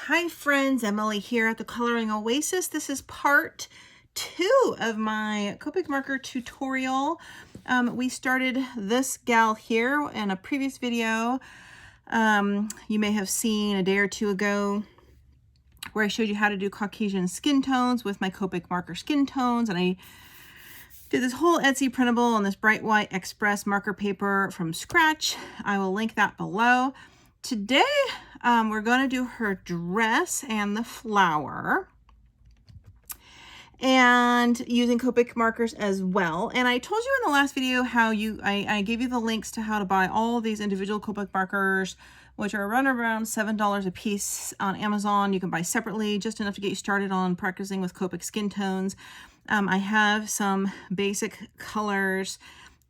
Hi friends, Emily here at the Coloring Oasis. This is part 2 of my Copic marker tutorial. We started this gal here in a previous video. You may have seen a day or two ago where I showed you how to do Caucasian skin tones with my Copic marker skin tones, and I did this whole Etsy printable on this bright white express marker paper from scratch. I will link that below. Today, we're going to do her dress and the flower, and using Copic markers as well. And I told you in the last video how I gave you the links to how to buy all of these individual Copic markers, which are around $7 a piece on Amazon. You can buy separately, just enough to get you started on practicing with Copic skin tones. I have some basic colors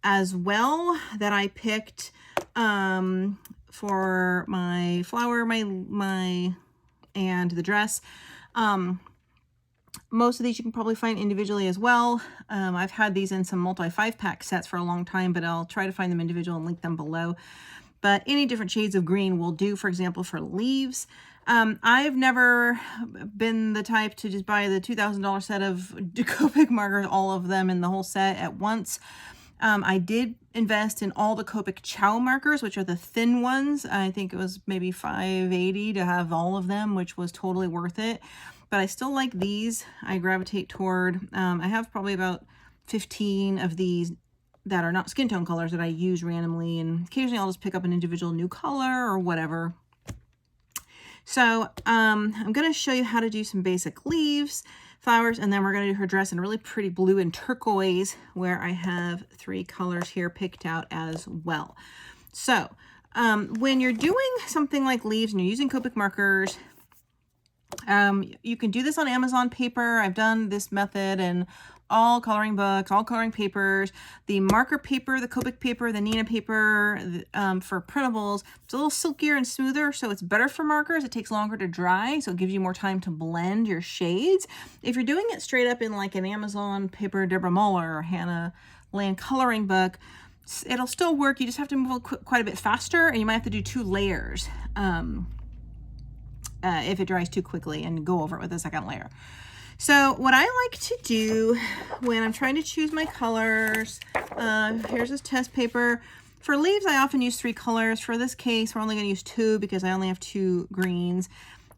as well that I picked for my flower, and the dress. Most of these you can probably find individually as well. I've had these in some multi 5-pack sets for a long time, but I'll try to find them individual and link them below. But any different shades of green will do, for example, for leaves. I've never been the type to just buy the $2,000 set of Copic markers, all of them in the whole set at once. I did invest in all the Copic Chow markers, which are the thin ones. I think it was maybe $5.80 to have all of them, which was totally worth it. But I still like these. I gravitate toward, I have probably about 15 of these that are not skin tone colors that I use randomly, and occasionally I'll just pick up an individual new color or whatever. So I'm going to show you how to do some basic leaves, flowers, and then we're going to do her dress in a really pretty blue and turquoise, where I have 3 colors here picked out as well. So when you're doing something like leaves and you're using Copic markers, you can do this on Amazon paper. I've done this method in all coloring books, all coloring papers. The marker paper, the Copic paper, the Nina paper for printables, it's a little silkier and smoother, so it's better for markers. It takes longer to dry, so it gives you more time to blend your shades. If you're doing it straight up in like an Amazon paper Deborah Muller or Hannah Land coloring book, it'll still work. You just have to move quite a bit faster, and you might have to do 2 layers if it dries too quickly, and go over it with a second layer. So what I like to do when I'm trying to choose my colors, here's this test paper. For leaves, I often use 3 colors. For this case, we're only going to use 2 because I only have 2 greens.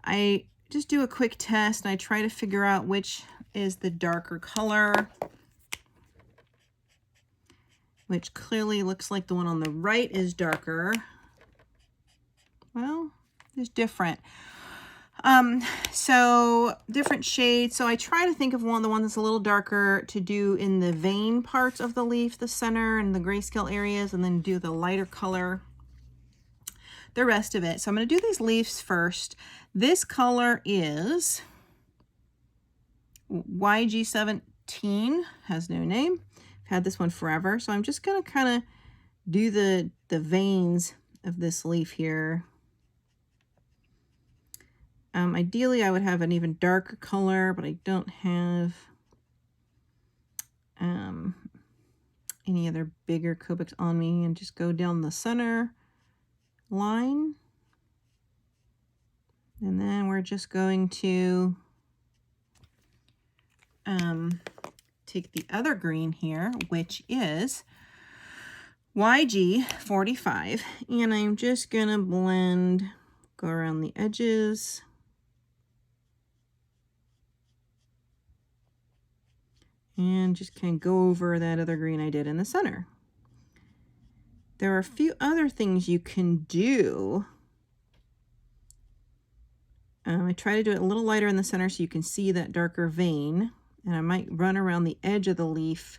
I just do a quick test and I try to figure out which is the darker color, which clearly looks like the one on the right is darker. Well, it's different. So different shades. So I try to think of the one that's a little darker to do in the vein parts of the leaf, the center and the grayscale areas, and then do the lighter color the rest of it. So I'm going to do these leaves first. This color is YG17, has no name. I've had this one forever. So I'm just going to kind of do the veins of this leaf here. Ideally, I would have an even darker color, but I don't have any other bigger Copics on me, and just go down the center line. And then we're just going to take the other green here, which is YG45, and I'm just going to blend, go around the edges. And just kind of go over that other green I did in the center. There are a few other things you can do. I try to do it a little lighter in the center so you can see that darker vein. And I might run around the edge of the leaf,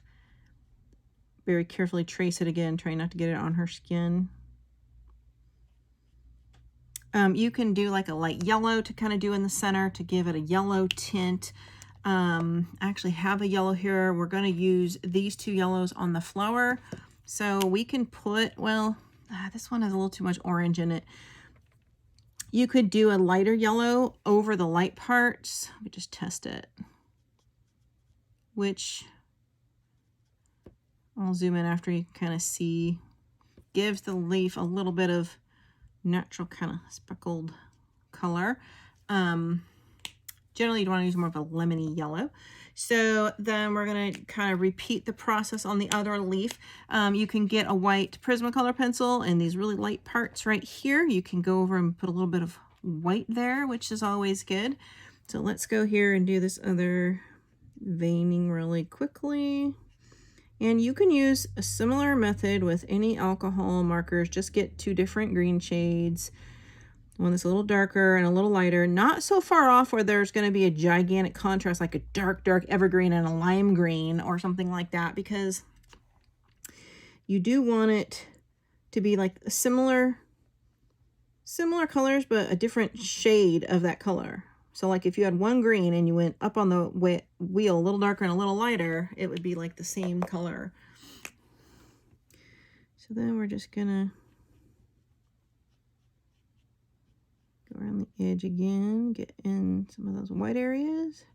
very carefully trace it again, try not to get it on her skin. You can do like a light yellow to kind of do in the center to give it a yellow tint. I actually have a yellow here. We're going to use these 2 yellows on the flower. So we can put, well, this one has a little too much orange in it. You could do a lighter yellow over the light parts. Let me just test it. Which I'll zoom in after you kind of see. Gives the leaf a little bit of natural kind of speckled color. Generally, you'd want to use more of a lemony yellow. So then we're going to kind of repeat the process on the other leaf. You can get a white Prismacolor pencil in these really light parts right here. You can go over and put a little bit of white there, which is always good. So let's go here and do this other veining really quickly. And you can use a similar method with any alcohol markers. Just get 2 different green shades. One that's a little darker and a little lighter, not so far off where there's going to be a gigantic contrast like a dark, dark evergreen and a lime green or something like that, because you do want it to be like similar colors, but a different shade of that color. So like if you had one green and you went up on the wheel a little darker and a little lighter, it would be like the same color. So then we're just gonna go around the edge again, get in some of those white areas.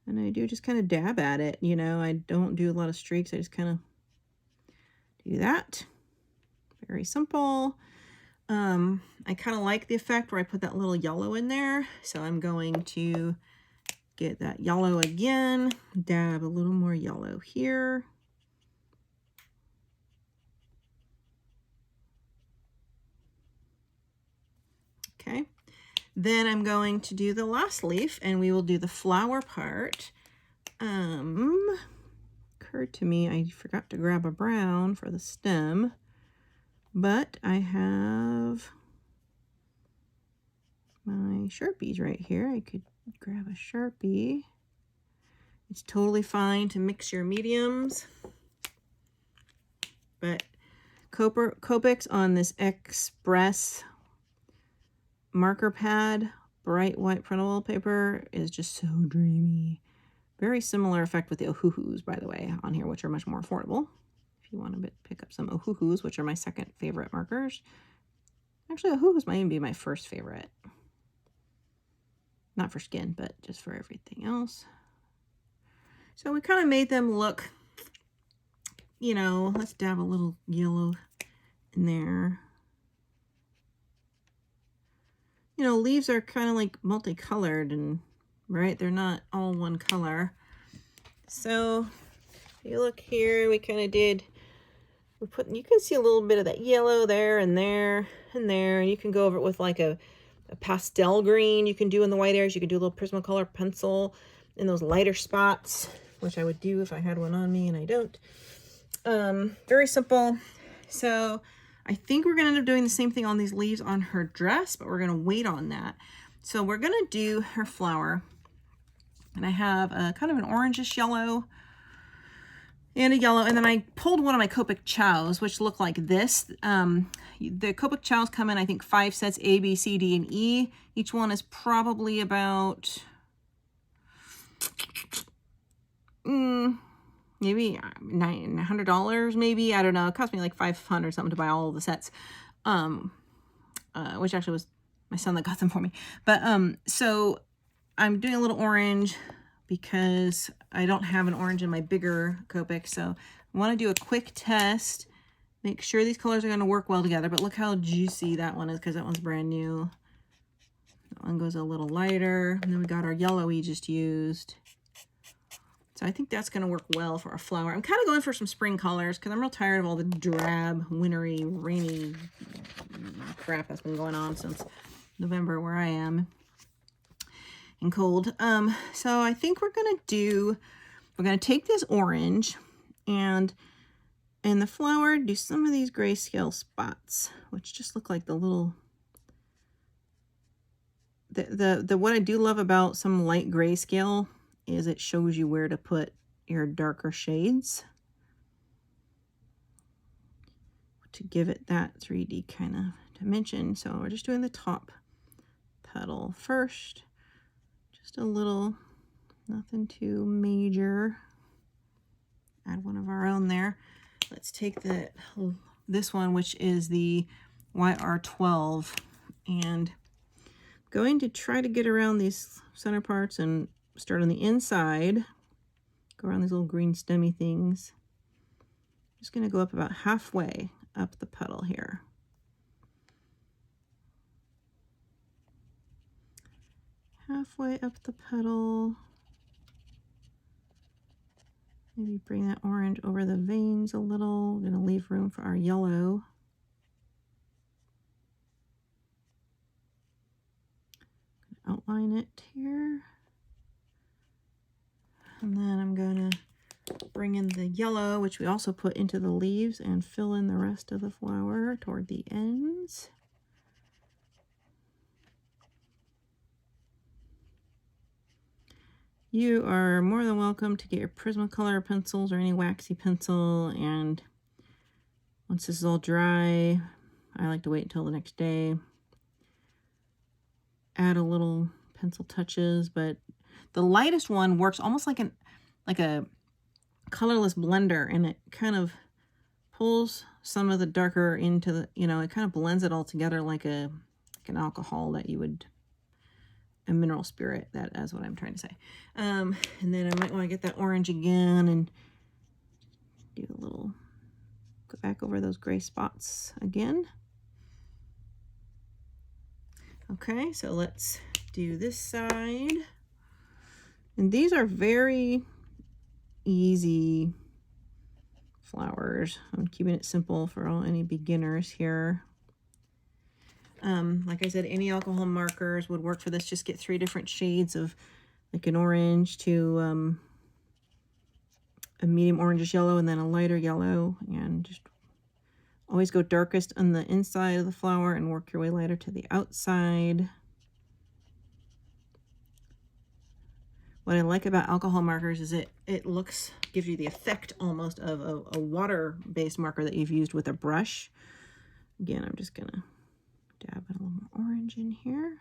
And I do just kind of dab at it, you know, I don't do a lot of streaks. I just kind of do that. Very simple. I kind of like the effect where I put that little yellow in there. So I'm going to get that yellow again, dab a little more yellow here. Okay. Then I'm going to do the last leaf and we will do the flower part. Occurred to me, I forgot to grab a brown for the stem, but I have my Sharpies right here. I could grab a Sharpie. It's totally fine to mix your mediums, but Copic's on this Express marker pad, bright white printable paper is just so dreamy. Very similar effect with the Ohuhus, by the way, on here, which are much more affordable. If you want to pick up some Ohuhus, which are my second favorite markers. Actually, Ohuhus might even be my first favorite. Not for skin, but just for everything else. So we kind of made them look, you know, let's dab a little yellow in there. You know, leaves are kind of like multicolored and, right, they're not all one color. So if you look here, we kind of did, you can see a little bit of that yellow there and there and there. And you can go over it with like a pastel green you can do in the white areas. You can do a little Prismacolor pencil in those lighter spots, which I would do if I had one on me, and I don't. Very simple. So I think we're going to end up doing the same thing on these leaves on her dress, but we're going to wait on that. So we're going to do her flower. And I have a kind of an orangish yellow and a yellow. And then I pulled one of my Copic chows, which look like this. The Copic chows come in, I think, 5 sets, A, B, C, D, and E. Each one is probably about maybe $900, maybe. I don't know. It cost me like $500 something to buy all of the sets, which actually was my son that got them for me. But so I'm doing a little orange because I don't have an orange in my bigger Copic. So I want to do a quick test, make sure these colors are going to work well together. But look how juicy that one is, because that one's brand new. That one goes a little lighter. And then we got our yellow we just used. So I think that's going to work well for a flower. I'm kind of going for some spring colors because I'm real tired of all the drab, wintry, rainy crap that's been going on since November where I am, and cold. So I think we're going to take this orange and in the flower do some of these grayscale spots, which just look like the little, what I do love about some light grayscale is it shows you where to put your darker shades to give it that 3D kind of dimension. So we're just doing the top petal first, just a little, nothing too major. Add one of our own there. Let's take this one, which is the YR12, and I'm going to try to get around these center parts and start on the inside, go around these little green stemmy things. Just going to go up about halfway up the petal here. halfway up the petal. Maybe bring that orange over the veins a little. We're gonna leave room for our yellow. Outline it here. And then I'm gonna bring in the yellow, which we also put into the leaves, and fill in the rest of the flower toward the ends. You are more than welcome to get your Prismacolor pencils or any waxy pencil, and once this is all dry, I like to wait until the next day. Add a little pencil touches, but the lightest one works almost like a colorless blender, and it kind of pulls some of the darker into the, you know, it kind of blends it all together like an alcohol that you would, a mineral spirit. That's what I'm trying to say. And then I might want to get that orange again and do a little, go back over those gray spots again. Okay, so let's do this side. And these are very easy flowers. I'm keeping it simple for any beginners here. Like I said, any alcohol markers would work for this. Just get 3 different shades of like an orange to a medium orangish yellow and then a lighter yellow, and just always go darkest on the inside of the flower and work your way lighter to the outside. What I like about alcohol markers is it gives you the effect almost of a water-based marker that you've used with a brush. Again, I'm just gonna dab a little more orange in here.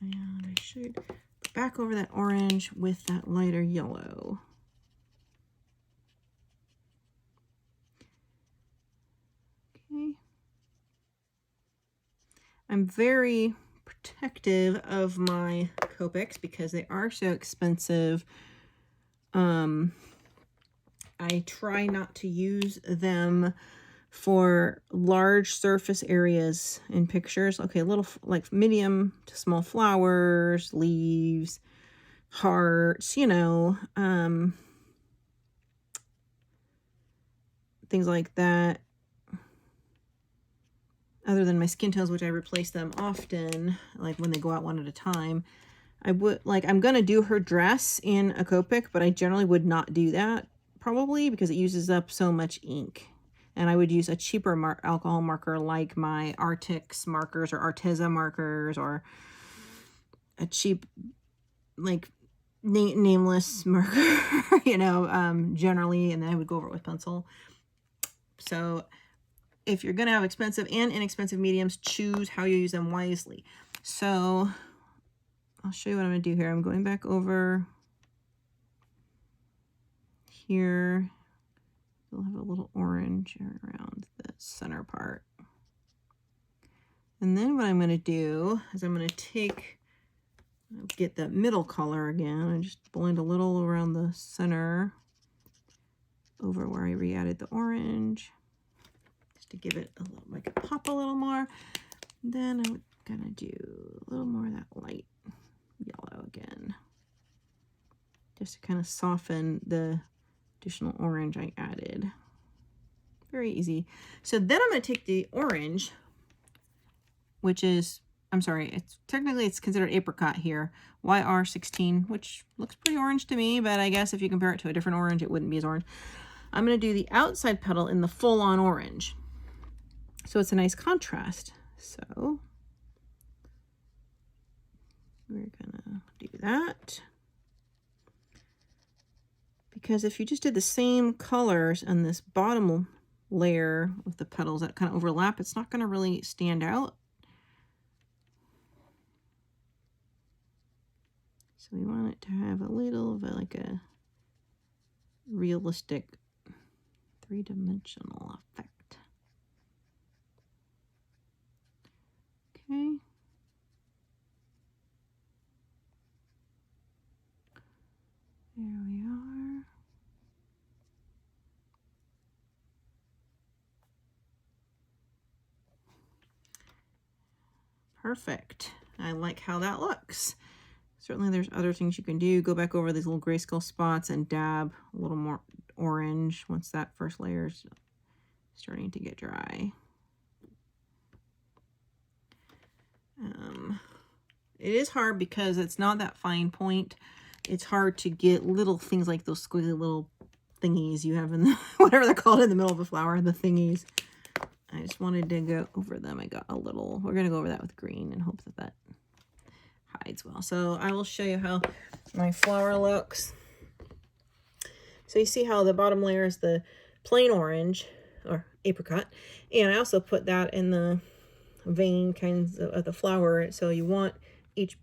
And I should go back over that orange with that lighter yellow. Okay. I'm very protective of my Copics because they are so expensive. I try not to use them for large surface areas in pictures. Okay, little like medium to small flowers, leaves, hearts, you know, things like that. Other than my skin tones, which I replace them often, like when they go out one at a time. I would, like, I'm going to do her dress in a Copic, but I generally would not do that, probably, because it uses up so much ink. And I would use a cheaper alcohol marker like my Artix markers or Arteza markers, or a cheap, like, nameless marker, you know, generally, and then I would go over it with pencil. So if you're going to have expensive and inexpensive mediums, choose how you use them wisely. So I'll show you what I'm going to do here. I'm going back over here. We'll have a little orange around the center part. And then what I'm going to do is I'm going to get the middle color again and just blend a little around the center over where I re-added the orange, just to give it a little, make it pop a little more. Then I'm going to do a little more of that light yellow again, just to kind of soften the additional orange I added. Very easy. So then I'm going to take the orange, which is, I'm sorry, it's technically it's considered apricot here, YR16, which looks pretty orange to me, but I guess if you compare it to a different orange, it wouldn't be as orange. I'm going to do the outside petal in the full-on orange, so it's a nice contrast. So we're gonna do that, because if you just did the same colors on this bottom layer of the petals that kind of overlap, it's not going to really stand out. So we want it to have a little of like a realistic 3-dimensional effect. Okay. There we are. Perfect. I like how that looks. Certainly there's other things you can do. Go back over these little grayscale spots and dab a little more orange once that first layer is starting to get dry. It is hard because it's not that fine point. It's hard to get little things like those squiggly little thingies you have in the, whatever they're called in the middle of a flower, the thingies. I just wanted to go over them. I got a little, we're going to go over that with green and hope that that hides well. So I will show you how my flower looks. So you see how the bottom layer is the plain orange or apricot. And I also put that in the vein kinds of the flower. So you want each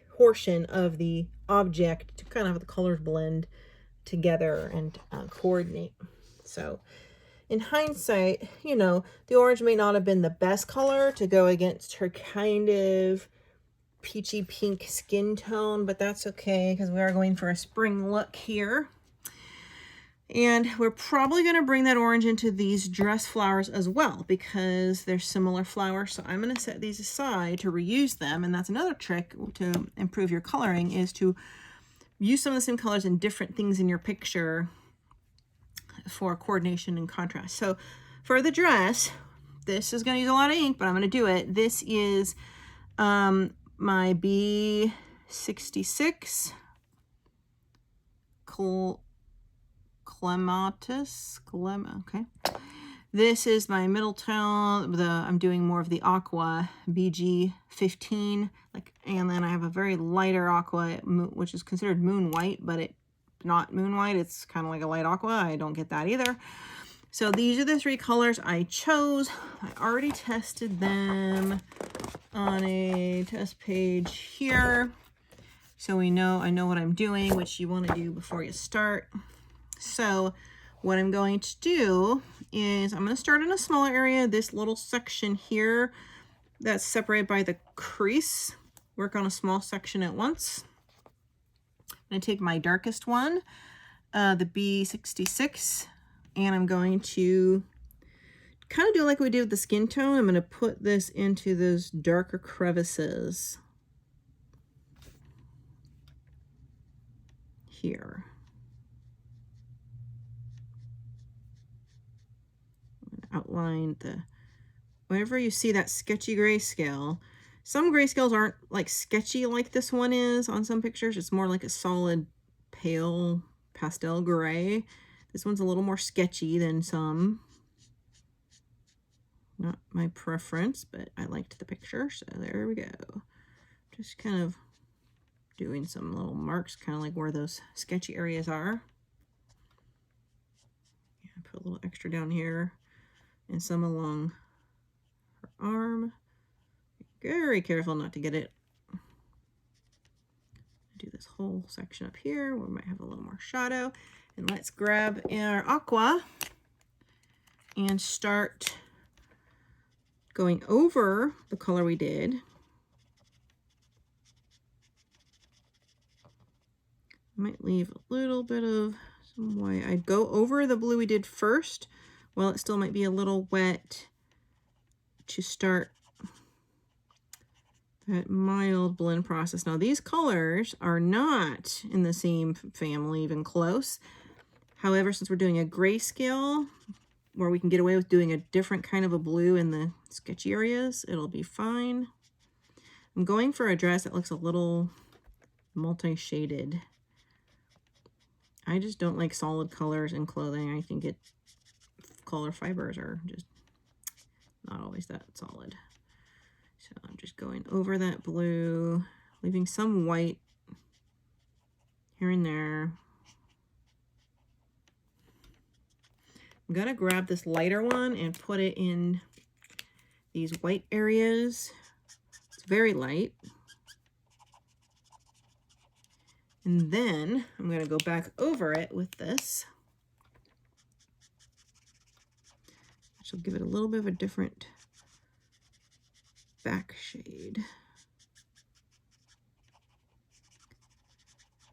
portion of the object to kind of have the colors blend together and coordinate. So in hindsight, you know, the orange may not have been the best color to go against her kind of peachy pink skin tone, but that's okay because we are going for a spring look here. And we're probably going to bring that orange into these dress flowers as well because they're similar flowers. So I'm going to set these aside to reuse them. And that's another trick to improve your coloring, is to use some of the same colors in different things in your picture for coordination and contrast. So for the dress, this is going to use a lot of ink, but I'm going to do it. This is my B66 Clematis. Okay. This is my middle tone. I'm doing more of the aqua BG15, and then I have a very lighter aqua, which is considered moon white, but it's not moon white. It's kind of like a light aqua. I don't get that either. So these are the three colors I chose. I already tested them on a test page here. So I know what I'm doing, which you want to do before you start. So what I'm going to do is I'm going to start in a smaller area, this little section here that's separated by the crease. Work on a small section at once. I'm going to take my darkest one, the B66, and I'm going to kind of do like we did with the skin tone. I'm going to put this into those darker crevices here. Outline whenever you see that sketchy grayscale. Some grayscales aren't like sketchy like this one is on some pictures. It's more like a solid pale pastel gray. This one's a little more sketchy than some. Not my preference, but I liked the picture, so there we go. Just kind of doing some little marks, kind of like where those sketchy areas are. Yeah, put a little extra down here. And some along her arm. Be very careful not to get it. Do this whole section up here where we might have a little more shadow. And let's grab our aqua and start going over the color we did. Might leave a little bit of some white. I'd go over the blue we did first. Well, it still might be a little wet to start that mild blend process. Now, these colors are not in the same family, even close. However, since we're doing a grayscale, where we can get away with doing a different kind of a blue in the sketchy areas, it'll be fine. I'm going for a dress that looks a little multi-shaded. I just don't like solid colors in clothing. I think color fibers are just not always that solid. So I'm just going over that blue, leaving some white here and there. I'm gonna grab this lighter one and put it in these white areas. It's very light. And then I'm gonna go back over it with this, which will give it a little bit of a different back shade.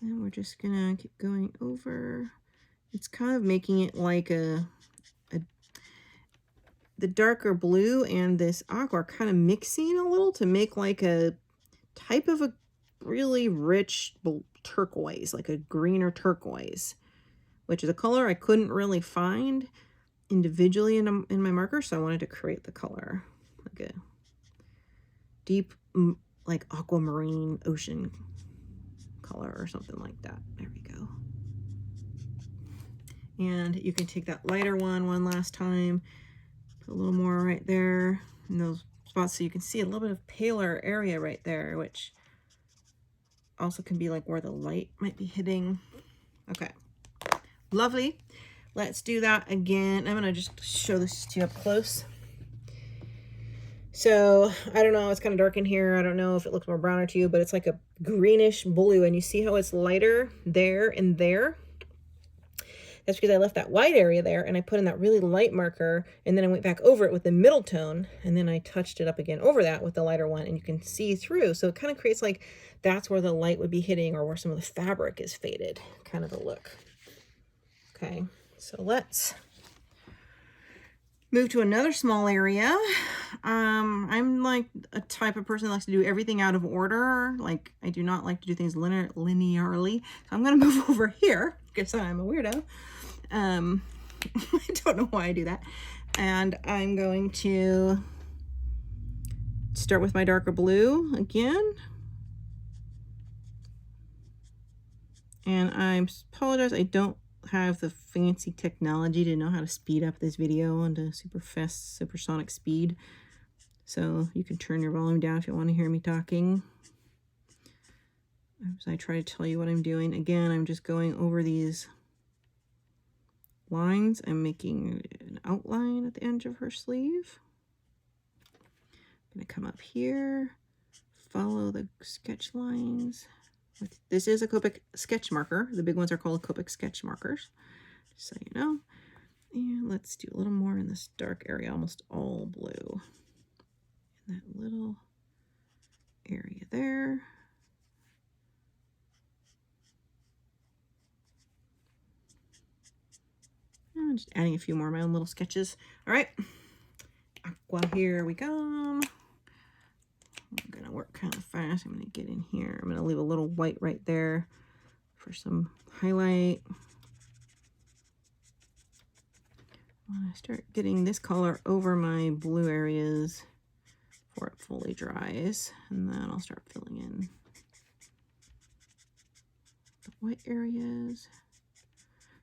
And we're just gonna keep going over. It's kind of making it like the darker blue and this aqua are kind of mixing a little to make like a type of a really rich turquoise, like a greener turquoise, which is a color I couldn't really find individually in my marker, so I wanted to create the color, like a deep, like aquamarine ocean color or something like that. There we go. And you can take that lighter one last time, put a little more right there in those spots so you can see a little bit of paler area right there, which also can be like where the light might be hitting. Okay, lovely. Let's do that again. I'm gonna just show this to you up close. So I don't know, it's kind of dark in here. I don't know if it looks more browner to you, but it's like a greenish blue, and you see how it's lighter there and there? That's because I left that white area there and I put in that really light marker, and then I went back over it with the middle tone, and then I touched it up again over that with the lighter one, and you can see through. So it kind of creates like that's where the light would be hitting, or where some of the fabric is faded, kind of a look. Okay, so let's move to another small area. I'm like a type of person that likes to do everything out of order. Like, I do not like to do things linearly. So I'm going to move over here because I'm a weirdo. I don't know why I do that. And I'm going to start with my darker blue again. And I apologize, I don't have the fancy technology to know how to speed up this video into super fast supersonic speed, so you can turn your volume down if you want to hear me talking as I try to tell you what I'm doing. Again, I'm just going over these lines. I'm making an outline at the edge of her sleeve. I'm going to come up here, follow the sketch lines. This is a Copic sketch marker. The big ones are called Copic sketch markers, just so you know. And let's do a little more in this dark area, almost all blue. In that little area there. And I'm just adding a few more of my own little sketches. All right, aqua, here we come. I'm gonna work kind of fast. I'm gonna get in here. I'm gonna leave a little white right there for some highlight. When I start getting this color over my blue areas before it fully dries, and then I'll start filling in the white areas.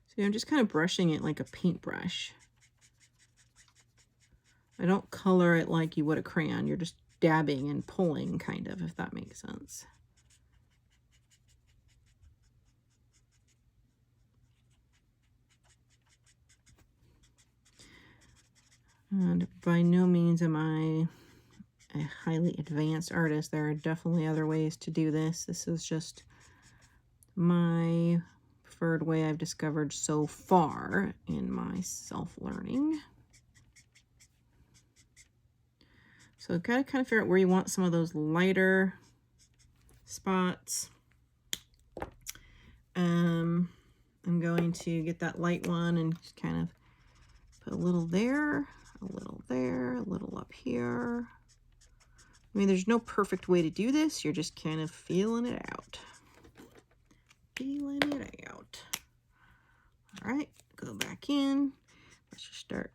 So I'm just kind of brushing it like a paintbrush. I don't color it like you would a crayon. You're just dabbing and pulling, kind of, if that makes sense. And by no means am I a highly advanced artist. There are definitely other ways to do this. This is just my preferred way I've discovered so far in my self-learning. So I've got to kind of figure out where you want some of those lighter spots. I'm going to get that light one and just kind of put a little there, a little there, a little up here. I mean, there's no perfect way to do this. You're just kind of feeling it out. Feeling it out. All right, go back in. Let's just start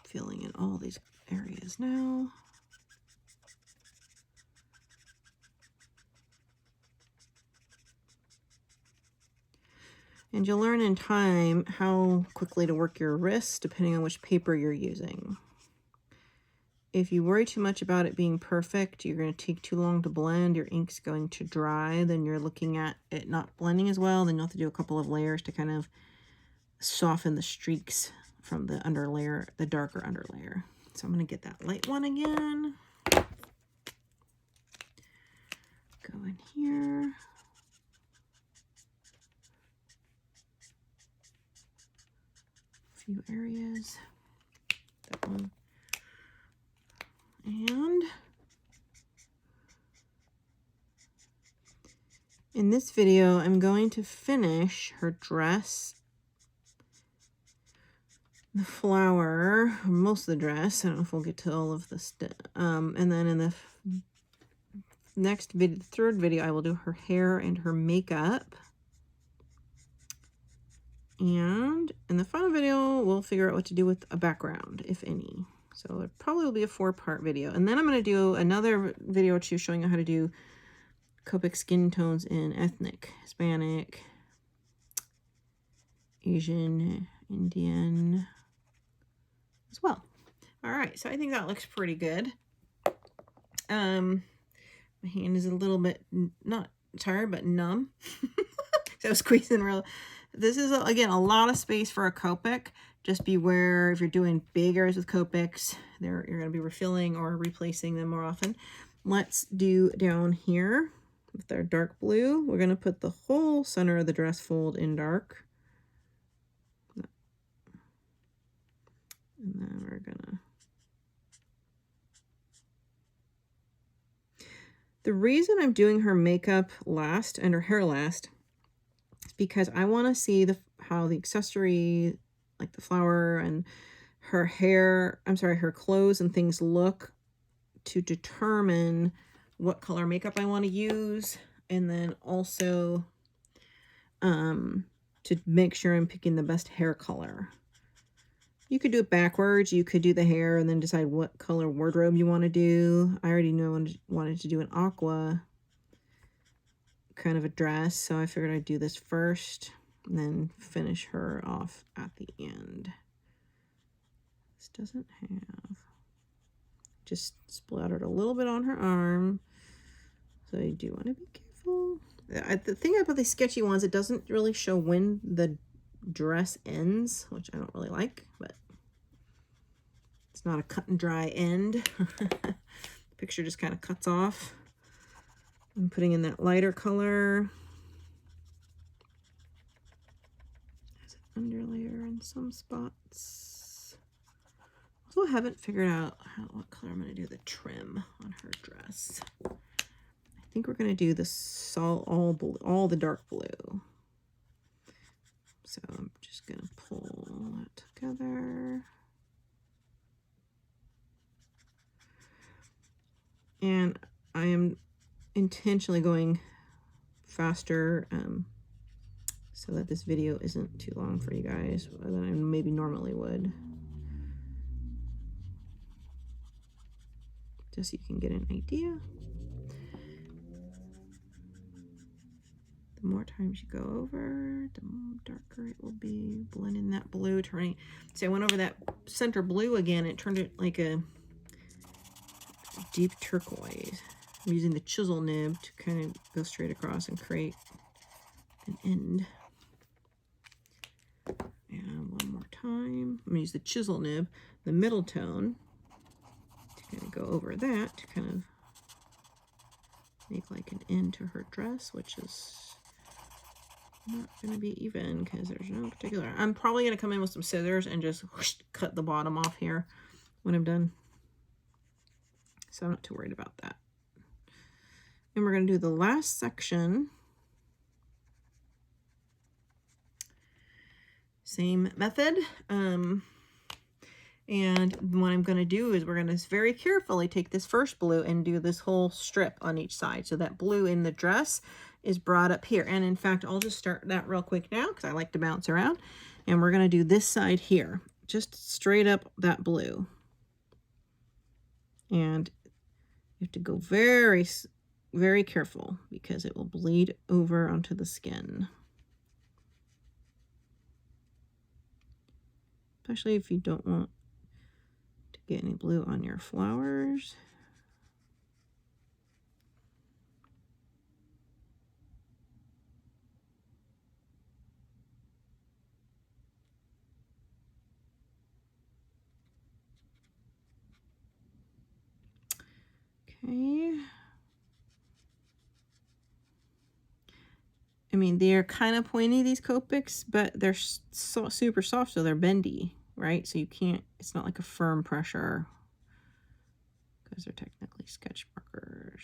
filling in all these areas now. And you'll learn in time how quickly to work your wrists depending on which paper you're using. If you worry too much about it being perfect, you're going to take too long to blend, your ink's going to dry, then you're looking at it not blending as well, then you'll have to do a couple of layers to kind of soften the streaks from the underlayer, the darker underlayer. So I'm going to get that light one again. Go in here. A few areas. That one. And in this video, I'm going to finish her dress, the flower, most of the dress. I don't know if we'll get to all of the stuff. And then in the next video, the third video, I will do her hair and her makeup. And in the final video, we'll figure out what to do with a background, if any. So it probably will be a 4-part video. And then I'm going to do another video or two showing you how to do Copic skin tones in ethnic, Hispanic, Asian, Indian as well. All right, so I think that looks pretty good. My hand is a little bit, not tired, but numb. So squeezing real. This is, again, a lot of space for a Copic. Just beware if you're doing big areas with Copics, you're going to be refilling or replacing them more often. Let's do down here with our dark blue. We're going to put the whole center of the dress fold in dark. And then we're going to... The reason I'm doing her makeup last and her hair last is because I want to see how the accessory, like the flower and her hair, her clothes and things look to determine what color makeup I want to use. And then also to make sure I'm picking the best hair color. You could do it backwards. You could do the hair and then decide what color wardrobe you want to do. I already know I wanted to do an aqua kind of a dress, so I figured I'd do this first and then finish her off at the end. This doesn't have... Just splattered a little bit on her arm. So you do want to be careful. The thing about these sketchy ones, it doesn't really show when the dress ends, which I don't really like, but it's not a cut and dry end. The picture just kind of cuts off. I'm putting in that lighter color as an underlayer in some spots. Also haven't figured out what color I'm going to do the trim on her dress. I think we're going to do all the dark blue. So I'm just going to pull that together. And I am intentionally going faster so that this video isn't too long for you guys than I maybe normally would. Just so you can get an idea. The more times you go over, the darker it will be. Blend in that blue, turning. See, I went over that center blue again. It turned it like a deep turquoise. I'm using the chisel nib to kind of go straight across and create an end. And one more time. I'm going to use the chisel nib, the middle tone, to kind of go over that, to kind of make like an end to her dress, which is not going to be even because there's no particular. I'm probably going to come in with some scissors and just whoosh, cut the bottom off here when I'm done. So I'm not too worried about that. And we're going to do the last section. Same method. And what I'm going to do is we're going to very carefully take this first blue and do this whole strip on each side. So that blue in the dress is brought up here. And in fact, I'll just start that real quick now because I like to bounce around. And we're going to do this side here. Just straight up that blue. And you have to go very, very careful because it will bleed over onto the skin. Especially if you don't want to get any blue on your flowers. Okay. I mean, they're kind of pointy, these Copics, but they're so super soft, so they're bendy, right? So you can't, it's not like a firm pressure because they're technically sketch markers.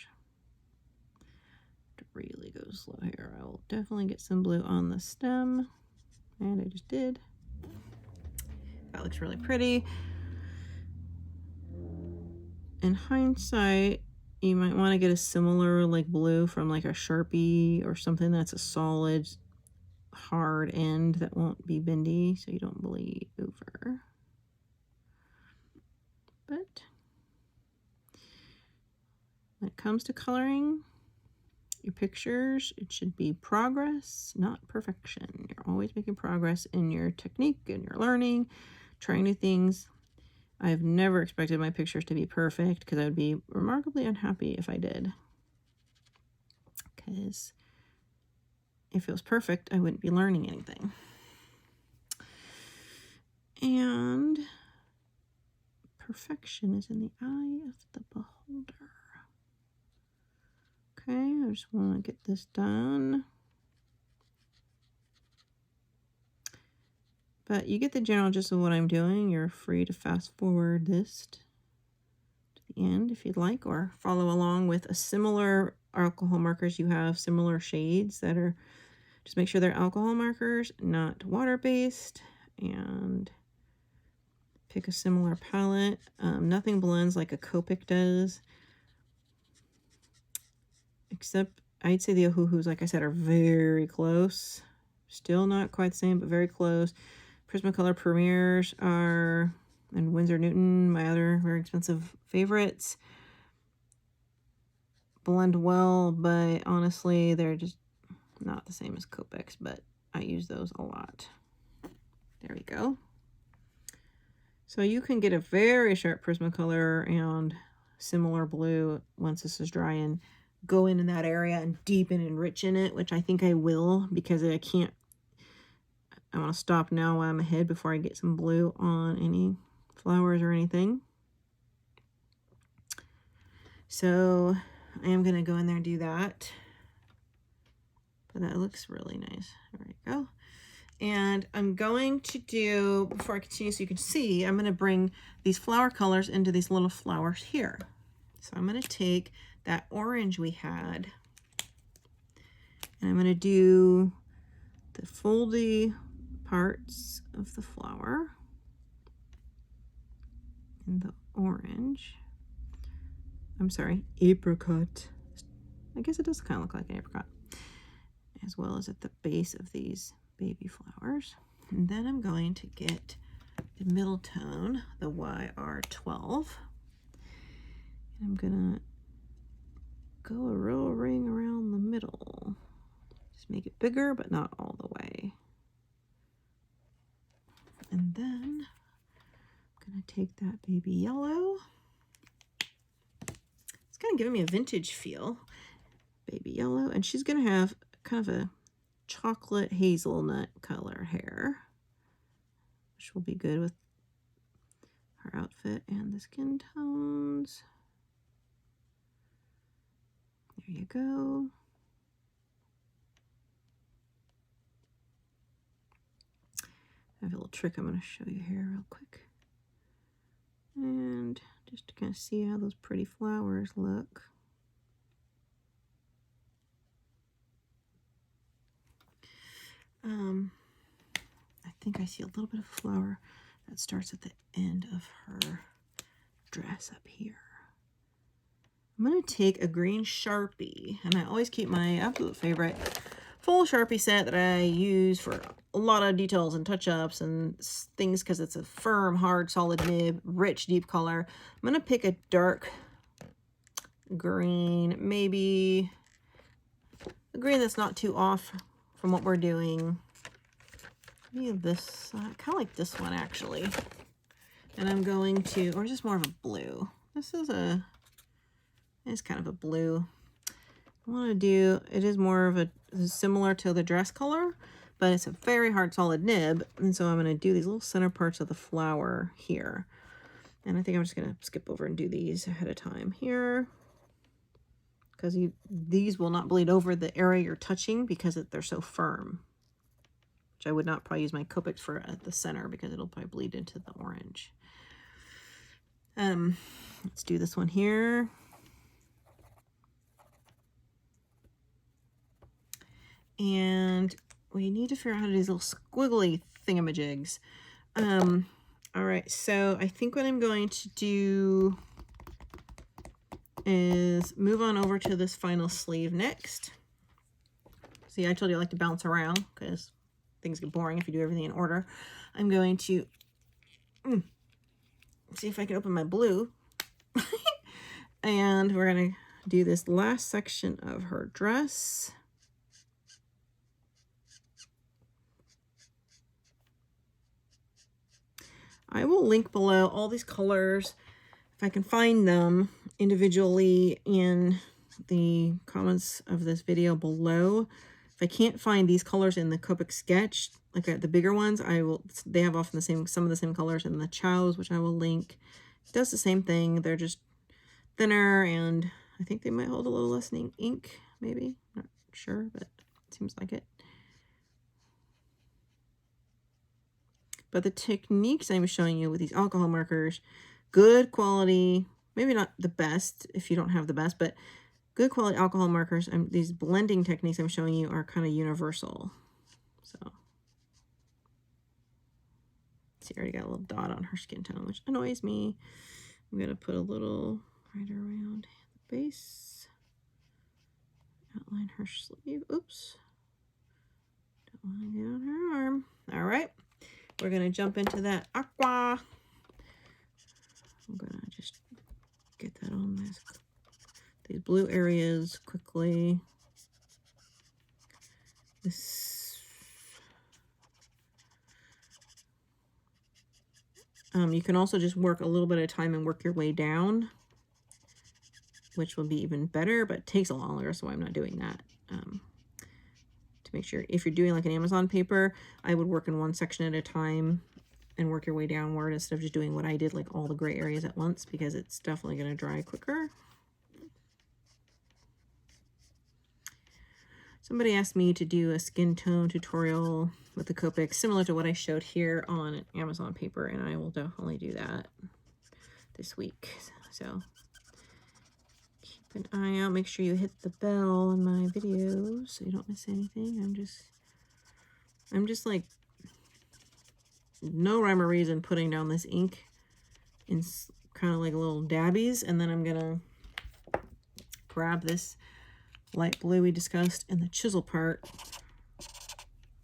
To really go slow here, I will definitely get some blue on the stem, and I just did. That looks really pretty. In hindsight, You might want to get a similar like blue from like a Sharpie or something that's a solid hard end that won't be bendy so you don't bleed over. But when it comes to coloring your pictures, it should be progress, not perfection. You're always making progress in your technique and your learning, trying new things. I've never expected my pictures to be perfect because I would be remarkably unhappy if I did. Because if it was perfect, I wouldn't be learning anything. And perfection is in the eye of the beholder. Okay, I just want to get this done. But you get the general gist of what I'm doing. You're free to fast forward this to the end if you'd like, or follow along with a similar alcohol markers. You have similar shades that are, just make sure they're alcohol markers, not water-based, and pick a similar palette. Nothing blends like a Copic does, except I'd say the Ohuhus, like I said, are very close. Still not quite the same, but very close. Prismacolor Premiers are, and Winsor Newton, my other very expensive favorites, blend well, but honestly, they're just not the same as Copics, but I use those a lot. There we go. So you can get a very sharp Prismacolor and similar blue once this is dry and go in that area and deepen and enrich in it, which I think I will because I can't. I want to stop now while I'm ahead before I get some blue on any flowers or anything. So I am going to go in there and do that. But that looks really nice. There we go. And I'm going to do, before I continue so you can see, I'm going to bring these flower colors into these little flowers here. So I'm going to take that orange we had, and I'm going to do the foldy parts of the flower in the orange. I'm sorry, apricot. I guess it does kind of look like an apricot. As well as at the base of these baby flowers. And then I'm going to get the middle tone, the YR12. And I'm going to go a real ring around the middle. Just make it bigger, but not all the way. And then I'm going to take that baby yellow. It's kind of giving me a vintage feel. Baby yellow. And she's going to have kind of a chocolate hazelnut color hair, which will be good with her outfit and the skin tones. There you go. I have a little trick I'm going to show you here real quick. And just to kind of see how those pretty flowers look. I think I see a little bit of flower that starts at the end of her dress up here. I'm going to take a green Sharpie, and I always keep my absolute favorite full Sharpie set that I use for a lot of details and touch-ups and things because it's a firm, hard, solid nib, rich, deep color. I'm going to pick a dark green, maybe a green that's not too off from what we're doing. Maybe this, I kind of like this one actually. And I'm going to, or just more of a blue. This is it's kind of a blue. I want to do, it is more of a, similar to the dress color, but it's a very hard solid nib. And so I'm going to do these little center parts of the flower here. And I think I'm just going to skip over and do these ahead of time here. Because these will not bleed over the area you're touching because they're so firm. Which I would not probably use my Copic for at the center because it'll probably bleed into the orange. Let's do this one here. And we need to figure out how to do these little squiggly thingamajigs. All right, so I think what I'm going to do is move on over to this final sleeve next. See, I told you I like to bounce around because things get boring if you do everything in order. I'm going to see if I can open my blue. And we're going to do this last section of her dress. I will link below all these colors, if I can find them individually, in the comments of this video below. If I can't find these colors in the Copic sketch, like the bigger ones, they have often some of the same colors in the chows, which I will link. It does the same thing. They're just thinner, and I think they might hold a little less ink, maybe. Not sure, but it seems like it. But the techniques I'm showing you with these alcohol markers, good quality, maybe not the best if you don't have the best, but good quality alcohol markers, and these blending techniques I'm showing you are kind of universal. So, see, I already got a little dot on her skin tone, which annoys me. I'm going to put a little right around the base. Outline her sleeve. Oops. Don't want to get on her arm. All right. We're going to jump into that aqua. I'm going to just get that on these blue areas quickly. You can also just work a little bit at a time and work your way down, which will be even better, but it takes a lot longer, so I'm not doing that. To make sure, if you're doing like an Amazon paper, I would work in one section at a time and work your way downward instead of just doing what I did, like all the gray areas at once, because it's definitely going to dry quicker. Somebody asked me to do a skin tone tutorial with the Copic, similar to what I showed here on Amazon paper, and I will definitely do that this week. So keep an eye out. Make sure you hit the bell on my videos so you don't miss anything. I'm just like, no rhyme or reason, putting down this ink in kind of like little dabbies, and then I'm gonna grab this light blue we discussed and the chisel part.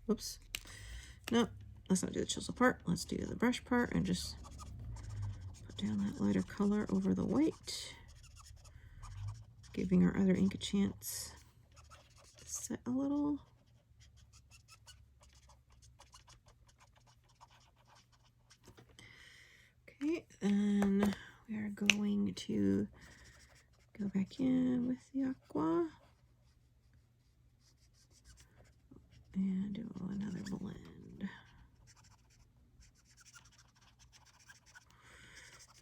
Whoops. No, let's not do the chisel part. Let's do the brush part and just put down that lighter color over the white, giving our other ink a chance to set a little. Okay, then we are going to go back in with the aqua and do another blend.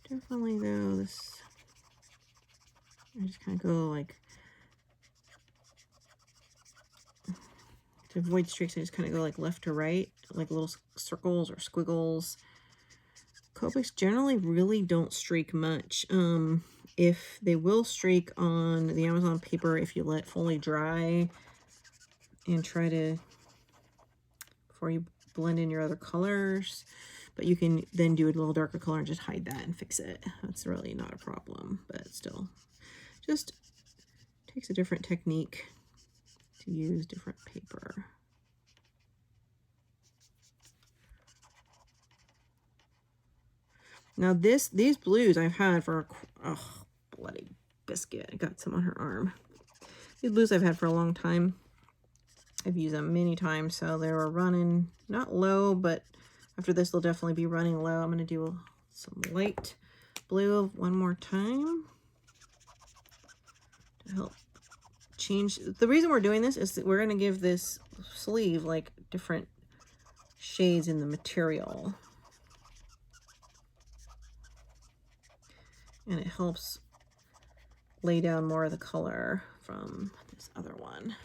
Definitely though, this, I just kind of go like, to avoid streaks, I just kind of go like left to right, like little circles or squiggles. Copics generally really don't streak much. If they will streak on the Amazon paper, if you let it fully dry and try to, before you blend in your other colors, but you can then do a little darker color and just hide that and fix it. That's really not a problem, but still just takes a different technique to use different paper. Now these blues I've had for, oh, bloody biscuit. I got some on her arm. These blues I've had for a long time. I've used them many times, so they were running not low, but after this they'll definitely be running low. I'm going to do some light blue one more time to help change. The reason we're doing this is that we're going to give this sleeve like different shades in the material. And it helps lay down more of the color from this other one.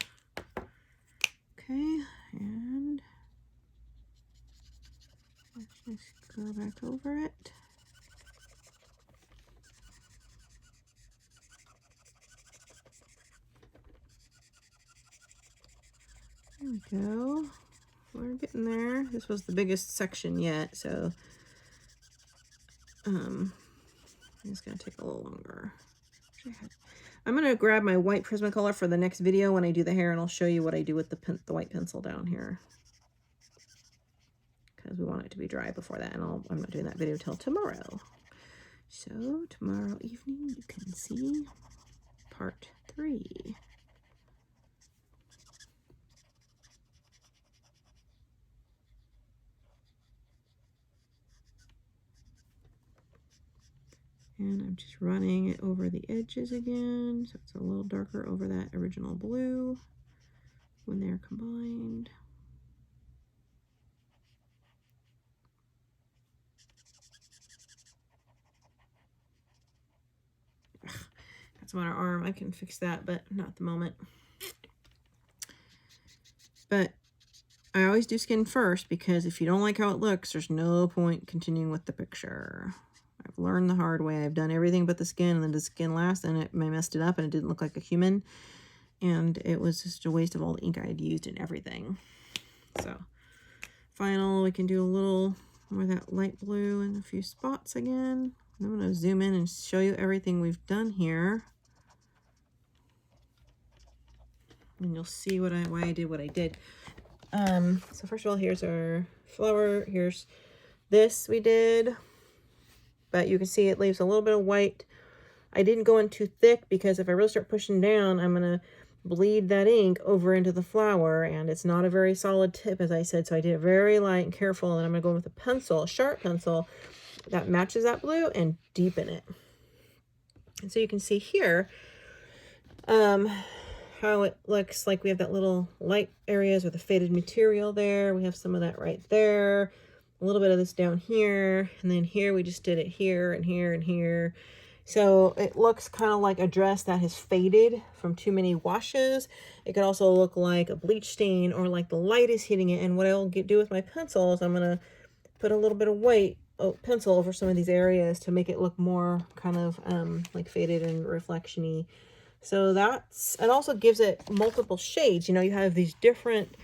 Okay, and let's just go back over it. There we go. We're getting there. This was the biggest section yet, so it's going to take a little longer. I'm going to grab my white Prismacolor for the next video when I do the hair, and I'll show you what I do with the white pencil down here. Because we want it to be dry before that, and I'm not doing that video till tomorrow. So tomorrow evening you can see part 3. And I'm just running it over the edges again, so it's a little darker over that original blue when they're combined. That's on our arm. I can fix that, but not at the moment. But I always do skin first, because if you don't like how it looks, there's no point continuing with the picture. I've learned the hard way. I've done everything but the skin, and then the skin last, and I messed it up, and it didn't look like a human. And it was just a waste of all the ink I had used and everything. So, final, we can do a little more of that light blue in a few spots again. I'm going to zoom in and show you everything we've done here. And you'll see why I did what I did. So first of all, here's our flower. Here's this we did. But you can see it leaves a little bit of white. I didn't go in too thick, because if I really start pushing down, I'm going to bleed that ink over into the flower, and it's not a very solid tip, as I said, so I did it very light and careful, and I'm going to go with a pencil, a sharp pencil, that matches that blue, and deepen it. And so you can see here how it looks like we have that little light areas with the faded material there. We have some of that right there. A little bit of this down here, and then here we just did it here and here and here. So it looks kind of like a dress that has faded from too many washes. It could also look like a bleach stain, or like the light is hitting it. And what I'll do with my pencil is I'm going to put a little bit of white pencil over some of these areas to make it look more kind of like faded and reflection-y. So it also gives it multiple shades. You know, you have these different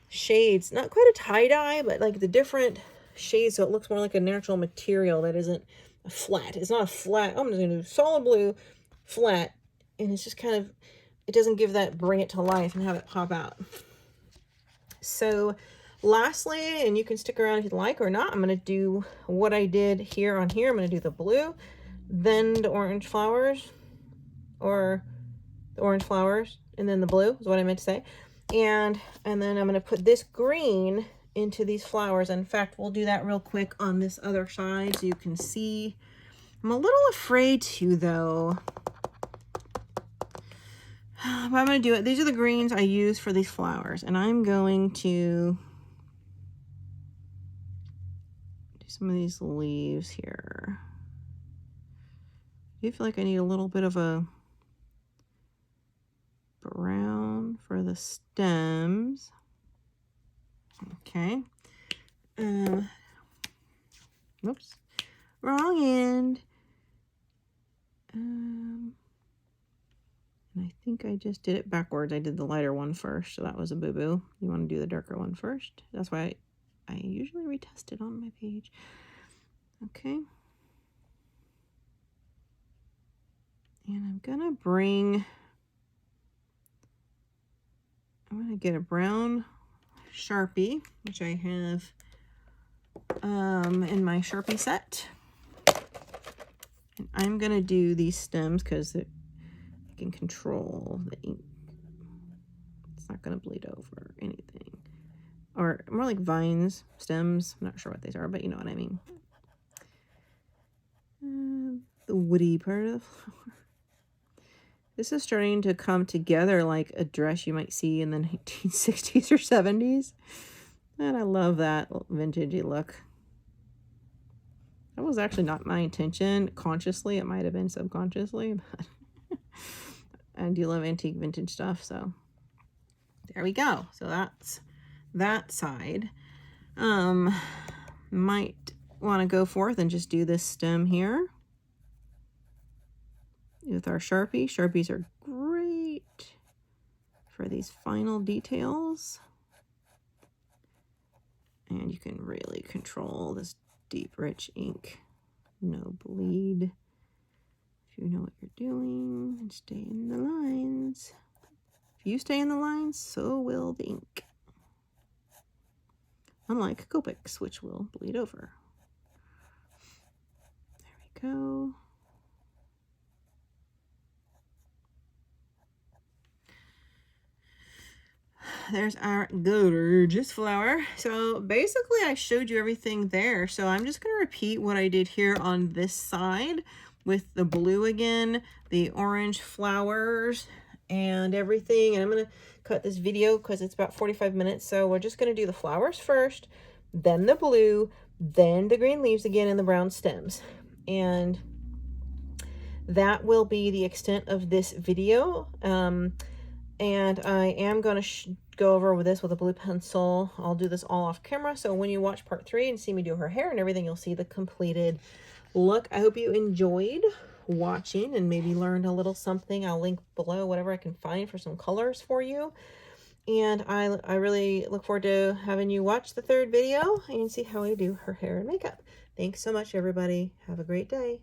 shades, not quite a tie-dye, but like the different shades, so it looks more like a natural material that isn't flat. It's not a flat, I'm just going to do solid blue, flat, and it's just kind of, it doesn't give that, bring it to life and have it pop out. So lastly, and you can stick around if you'd like or not, I'm going to do what I did here on here. I'm going to do the blue, then the orange flowers, or the orange flowers, and then the blue is what I meant to say. And then I'm going to put this green into these flowers. In fact, we'll do that real quick on this other side so you can see. I'm a little afraid to, though. But I'm going to do it. These are the greens I use for these flowers. And I'm going to do some of these leaves here. I feel like I need a little bit of a brown for the stems. Okay. Whoops. Wrong end. And I think I just did it backwards. I did the lighter one first, so that was a boo-boo. You want to do the darker one first. That's why I usually retest it on my page. Okay. And I'm gonna get a brown Sharpie, which I have in my Sharpie set. And I'm going to do these stems because I can control the ink. It's not going to bleed over anything. Or more like vines, stems. I'm not sure what these are, but you know what I mean. The woody part of the flower. This is starting to come together like a dress you might see in the 1960s or 70s. And I love that vintagey look. That was actually not my intention consciously. It might have been subconsciously, but I do love antique vintage stuff. So there we go. So that's that side. Might want to go forth and just do this stem here with our Sharpie. Sharpies are great for these final details. And you can really control this deep, rich ink. No bleed. If you know what you're doing and stay in the lines. If you stay in the lines, so will the ink. Unlike Copics, which will bleed over. There we go. There's our gorgeous flower. So basically I showed you everything there. So I'm just going to repeat what I did here on this side with the blue again, the orange flowers and everything. And I'm going to cut this video because it's about 45 minutes. So we're just going to do the flowers first, then the blue, then the green leaves again, and the brown stems. And that will be the extent of this video. And I am going to go over with this with a blue pencil. I'll do this all off camera. So when you watch part 3 and see me do her hair and everything, you'll see the completed look. I hope you enjoyed watching and maybe learned a little something. I'll link below whatever I can find for some colors for you. And I really look forward to having you watch the 3rd video and see how I do her hair and makeup. Thanks so much, everybody. Have a great day.